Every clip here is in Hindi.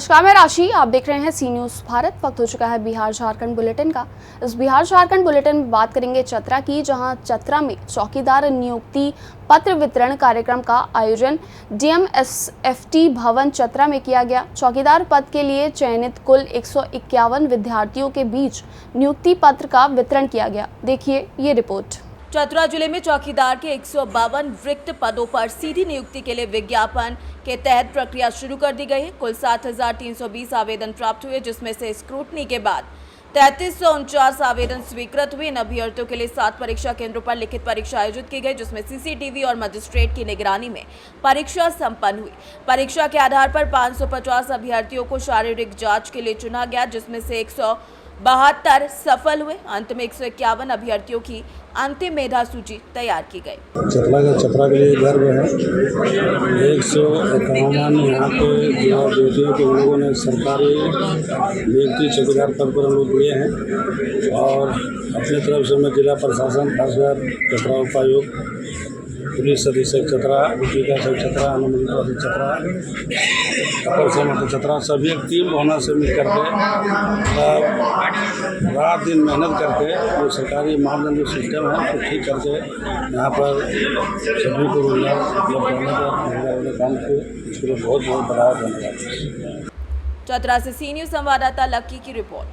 नमस्कार, मैं राशि। आप देख रहे हैं सी न्यूज़ भारत। वक्त हो चुका है बिहार झारखंड बुलेटिन का। इस बिहार झारखंड बुलेटिन में बात करेंगे चतरा की, जहां चतरा में चौकीदार नियुक्ति पत्र वितरण कार्यक्रम का आयोजन डीएमएसएफटी भवन चतरा में किया गया। चौकीदार पद के लिए चयनित कुल 151 विद्यार्थियों के बीच नियुक्ति पत्र का वितरण किया गया। देखिए ये रिपोर्ट। चतरा जिले में चौकीदार के 152 रिक्त पदों पर सीधी नियुक्ति के लिए विज्ञापन के तहत प्रक्रिया शुरू कर दी गई है। कुल 7,320 आवेदन प्राप्त हुए, जिसमें से स्क्रूटनी के बाद 3,349 आवेदन स्वीकृत हुए। इन अभ्यर्थियों के लिए 7 परीक्षा केंद्रों पर लिखित परीक्षा आयोजित की गई, जिसमें सीसीटीवी और मजिस्ट्रेट की निगरानी में परीक्षा संपन्न हुई। परीक्षा के आधार पर 550 अभ्यर्थियों को शारीरिक जांच के लिए चुना गया, जिसमें से 172 सफल हुए। अंत में 151 अभ्यर्थियों की अंतिम मेधा सूची तैयार की गई। चतरा के लिए गर्व है। 151 यहाँ पे बेटियों के लोगों ने सरकारी नियुक्ति चौकीदार पद पर हम लोग लिए हैं, और अपनी तरफ से मैं जिला प्रशासन, खासकर चतरा उपायुक्त, पुलिस अधीक्षक चतरा, विकास चतरा, अनुमंडल चतरा, अपर समाहर्ता चतरा, सभी एक टीम भावना से मिल करके रात दिन मेहनत करके जो सरकारी मानदंड जो सिस्टम है तो ठीक करके यहाँ पर सभी को रोजगार उपलब्ध होने का काम किए। इसके लिए बहुत बहुत बढ़ावा धन्यवाद। चतरा से सी न्यूज़ संवाददाता लक्की की रिपोर्ट।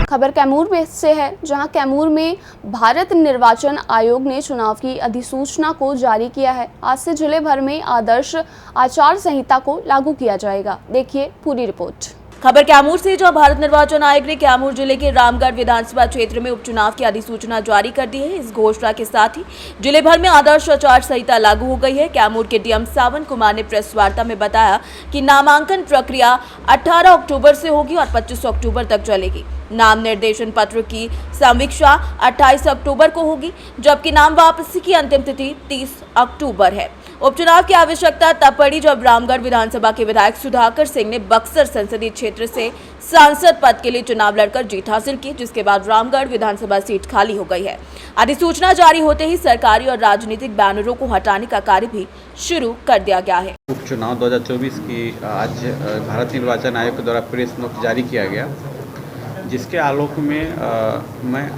खबर कैमूर में से है, जहां कैमूर में भारत निर्वाचन आयोग ने चुनाव की अधिसूचना को जारी किया है। आज से जिले भर में आदर्श आचार संहिता को लागू किया जाएगा। देखिए पूरी रिपोर्ट। खबर कैमूर से, जो भारत निर्वाचन आयोग ने कैमूर जिले के रामगढ़ विधानसभा क्षेत्र में उपचुनाव की अधिसूचना जारी कर दी है। इस घोषणा के साथ ही जिले भर में आदर्श आचार संहिता लागू हो गई है। कैमूर के डीएम सावन कुमार ने प्रेस वार्ता में बताया कि नामांकन प्रक्रिया 18 अक्टूबर से होगी और 25 अक्टूबर तक चलेगी। नाम निर्देशन पत्र की समीक्षा 28 अक्टूबर को होगी, जबकि नाम वापसी की अंतिम तिथि 30 अक्टूबर है। उपचुनाव की आवश्यकता तब पड़ी जब रामगढ़ विधानसभा के विधायक सुधाकर सिंह ने बक्सर संसदीय क्षेत्र से सांसद पद के लिए चुनाव लड़कर जीत हासिल की, जिसके बाद रामगढ़ विधानसभा सीट खाली हो गई है। अधिसूचना जारी होते ही सरकारी और राजनीतिक बैनरों को हटाने का कार्य भी शुरू कर दिया गया है। उपचुनाव 2024 की आज भारत निर्वाचन आयोग के द्वारा प्रेस नोट जारी किया गया, जिसके आलोक में मैं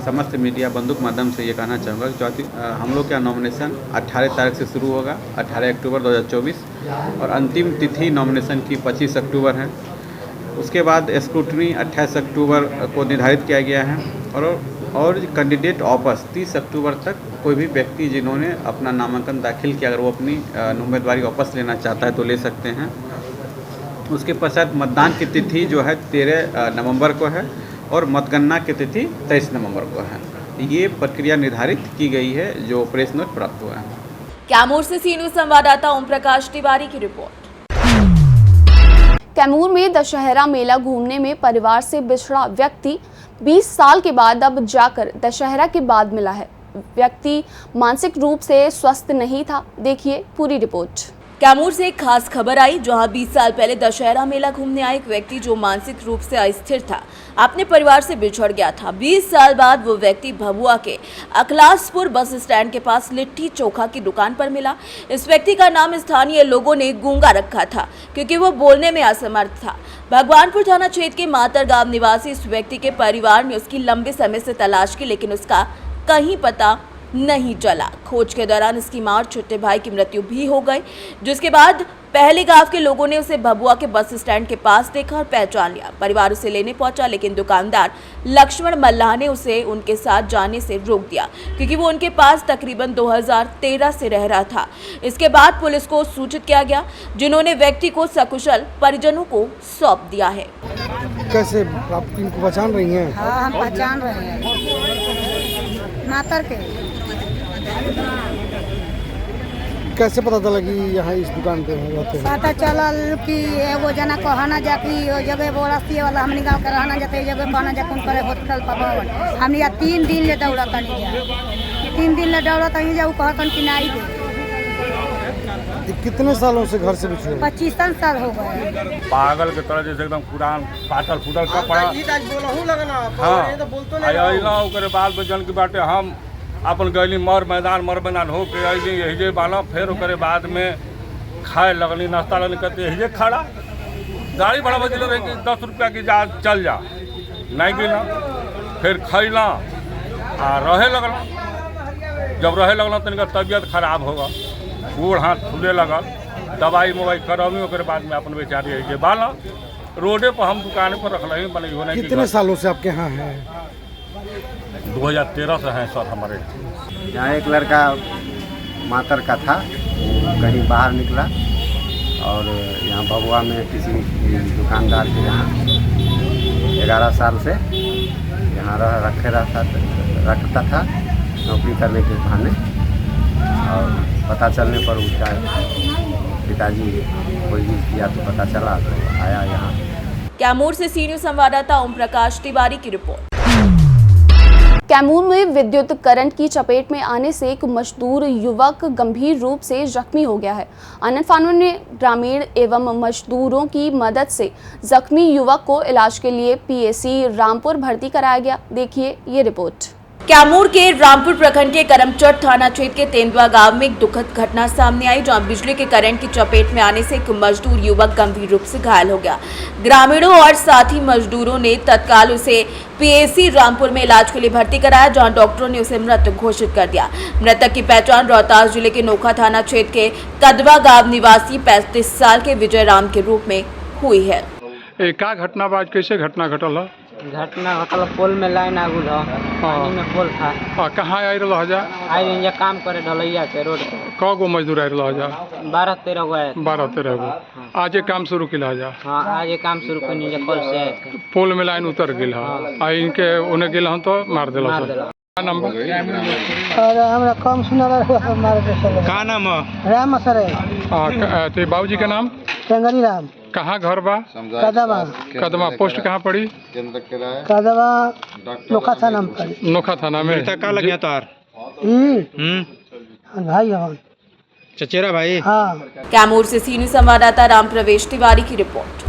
समस्त मीडिया बंधु के माध्यम से ये कहना चाहूँगा कि हम लोग का नॉमिनेशन 18 तारीख से शुरू होगा, 18 अक्टूबर 2024, और अंतिम तिथि नॉमिनेशन की 25 अक्टूबर है। उसके बाद स्क्रूटनी 28 अक्टूबर को निर्धारित किया गया है, और कैंडिडेट वापस 30 अक्टूबर तक कोई भी व्यक्ति जिन्होंने अपना नामांकन दाखिल किया, अगर वो अपनी उम्मीदवारी वापस लेना चाहता है तो ले सकते हैं। उसके पश्चात मतदान की तिथि जो है 13 नवंबर को है, और मतगणना की तिथि 23 नवंबर को है। ये प्रक्रिया निर्धारित की गई है, जो प्रेस नोट प्राप्त हुआ है। कैमूर से सी न्यूज़ संवाददाता ओम प्रकाश तिवारी की रिपोर्ट। कैमूर में दशहरा मेला घूमने में परिवार से बिछड़ा व्यक्ति 20 साल के बाद अब जाकर दशहरा के बाद मिला है। व्यक्ति मानसिक रूप से स्वस्थ नहीं था। देखिए पूरी रिपोर्ट। कैमूर से एक खास खबर आई, जहां 20 साल पहले दशहरा मेला घूमने आए एक व्यक्ति जो मानसिक रूप से अस्थिर था, अपने परिवार से बिछड़ गया था। 20 साल बाद वो व्यक्ति भभुआ के अखलासपुर बस स्टैंड के पास लिट्टी चोखा की दुकान पर मिला। इस व्यक्ति का नाम स्थानीय लोगों ने गूंगा रखा था, क्योंकि वो बोलने में असमर्थ था। भगवानपुर थाना क्षेत्र के मातरगांव निवासी इस व्यक्ति के परिवार ने उसकी लंबे समय से तलाश की, लेकिन उसका कहीं पता नहीं चला। खोज के दौरान इसकी मां और छोटे भाई की मृत्यु भी हो गई, जिसके बाद पहले गांव के लोगों ने उसे भभुआ के बस स्टैंड के पास देखा और पहचान लिया। परिवार उसे लेने पहुंचा, लेकिन दुकानदार लक्ष्मण मल्लाह ने उसे उनके साथ जाने से रोक दिया, क्योंकि वो उनके पास तकरीबन 2013 से रह रहा था। इसके बाद पुलिस को सूचित किया गया, जिन्होंने व्यक्ति को सकुशल परिजनों को सौंप दिया है। कैसे आप इनको पहचान रही हैं? हाँ, हम पहचान रहे हैं। मातर के कैसे पता चला कि यहाँ इस दुकान पे रहते हैं? पता चलल कि एगो जना कहना जा कि ओ जगह बोरस्ती वाला हमनी गाँव के रहना जाते, जगह कहना जा कौन करे हॉस्पिटल पर हमनी 3 दिन ले दौड़त नहीं जा, 3 दिन ले दौड़त नहीं जा, वो कहतन कि नहीं दे। कितने सालों से घर से बिछड़े? 25 साल हो गए। पागल के तरह जैसे एकदम पुरान पाटल फूटल कपड़ा। हाँ, ओकरे बाल बचन के बाटे हम अपन गैली मर मैदान हो के यही बाला, फिर ओकरे बाद में खाए लगनी, नाश्ता लगनी करते यही खड़ा गाड़ी भाड़ा बदले रहे कि 10 रुपया की जा चल जा, नहीं गिना, फिर खैला आ रहे लगला। जब रहे लगला तो इनका तबीयत खराब होगा, गोड़ हाथ फूले लगल, दवाई मवाई करमी, ओकर बाद में अपन बेचारी के बाला रोडे पर हम दुकान पर रख रहे बने होने। कितने सालों से आपके यहाँ है? 2013 से हैं सर हमारे। यहाँ एक लड़का मातर का था, कहीं बाहर निकला और यहाँ भभुआ में किसी दुकानदार के यहाँ 11 साल से यहाँ रखता था नौकरी करने के बहाने, और पता चलने पर उसका पिताजी कोई किया तो पता चला तो आया यहाँ। कैमूर से सी न्यूज़ संवाददाता ओम प्रकाश तिवारी की रिपोर्ट। कैमूर में विद्युत करंट की चपेट में आने से एक मजदूर युवक गंभीर रूप से जख्मी हो गया है। आनंद फानों ने ग्रामीण एवं मजदूरों की मदद से जख्मी युवक को इलाज के लिए पीएसी रामपुर भर्ती कराया गया। देखिए ये रिपोर्ट। कैमूर के रामपुर प्रखंड के करमचट थाना क्षेत्र के तेंदुआ गांव में एक दुखद घटना सामने आई, जहां बिजली के करंट की चपेट में आने से एक मजदूर युवक गंभीर रूप से घायल हो गया। ग्रामीणों और साथी मजदूरों ने तत्काल उसे पीएसी रामपुर में इलाज के लिए भर्ती कराया, जहां डॉक्टरों ने उसे मृत घोषित कर दिया। मृतक की पहचान रोहतास जिले के नोखा थाना क्षेत्र के कदवा गांव निवासी 35 साल के विजय राम के रूप में हुई है। का घटना बाज कैसे घटना घटल है? घटना घटल पोल में लाइन आगुल है, पानी में पोल था। कहाँ आई रहा जा? आई ये काम करे ढलैया के रोड पे। क गो मजदूर आई रहा जा? 12-13 गो आए। 12-13 गो। आज ये काम शुरू किया जा? हाँ, आज ये काम शुरू करनी है, कल से आए थे। पोल में लाइन उतर गई है, आई इनके उन्हें गिल हम तो मार दिला। नंबर हमरा कम सुना मार दे। का नाम है? राम सर। ते बाबूजी का नाम? टेंगरी राम। कहाँ घर बा? कदवा। कदवा पोस्ट कहाँ पड़ी? कदवा नोखा थाना में पड़ी। नोखा थाना में। का लग गया तार? भाई हवन चचेरा भाई। हाँ। कैमूर से सी न्यूज़ संवाददाता राम प्रवेश तिवारी की रिपोर्ट।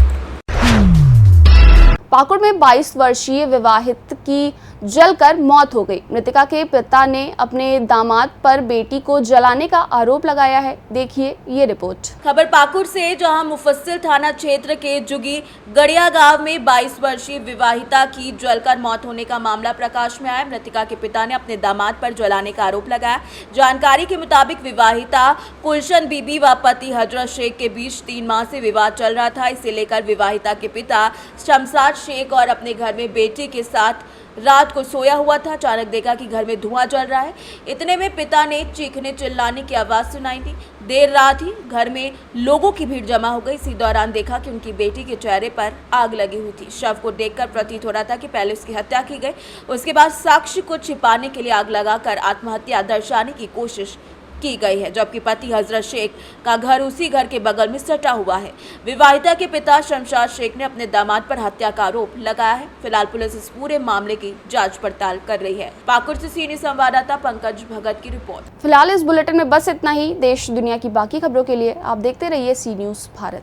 पाकुड़ में 22 वर्षीय विवाहित की जलकर मौत हो गई। मृतका के पिता ने अपने दामाद पर बेटी को जलाने का आरोप लगाया है। देखिए ये रिपोर्ट। खबर पाकुड़ से, जहां मुफस्सिल थाना क्षेत्र के जुगी गड़िया गांव में 22 वर्षीय विवाहिता की जलकर मौत होने का मामला प्रकाश में आया। मृतका के पिता ने अपने दामाद पर जलाने का आरोप लगाया। जानकारी के मुताबिक विवाहिता कुलशन बीबी व पति हजरत शेख के बीच 3 माह से विवाद चल रहा था। इसे लेकर विवाहिता के पिता शमशाद शेख और अपने घर में बेटी के साथ रात को सोया हुआ था। अचानक देखा कि घर में धुआं जल रहा है। इतने में पिता ने चीखने चिल्लाने की आवाज़ सुनाई दी। देर रात ही घर में लोगों की भीड़ जमा हो गई। इसी दौरान देखा कि उनकी बेटी के चेहरे पर आग लगी हुई थी। शव को देखकर प्रतीत हो रहा था कि पहले उसकी हत्या की गई, उसके बाद साक्ष्य को छिपाने के लिए आग लगाकर आत्महत्या दर्शाने की कोशिश की गई है, जबकि पति हजरत शेख का घर उसी घर के बगल में सटा हुआ है। विवाहिता के पिता शमशाद शेख ने अपने दामाद पर हत्या का आरोप लगाया है। फिलहाल पुलिस इस पूरे मामले की जांच पड़ताल कर रही है। पाकुड़ से सी न्यूज़ संवाददाता पंकज भगत की रिपोर्ट। फिलहाल इस बुलेटिन में बस इतना ही। देश दुनिया की बाकी खबरों के लिए आप देखते रहिए सी न्यूज़ भारत।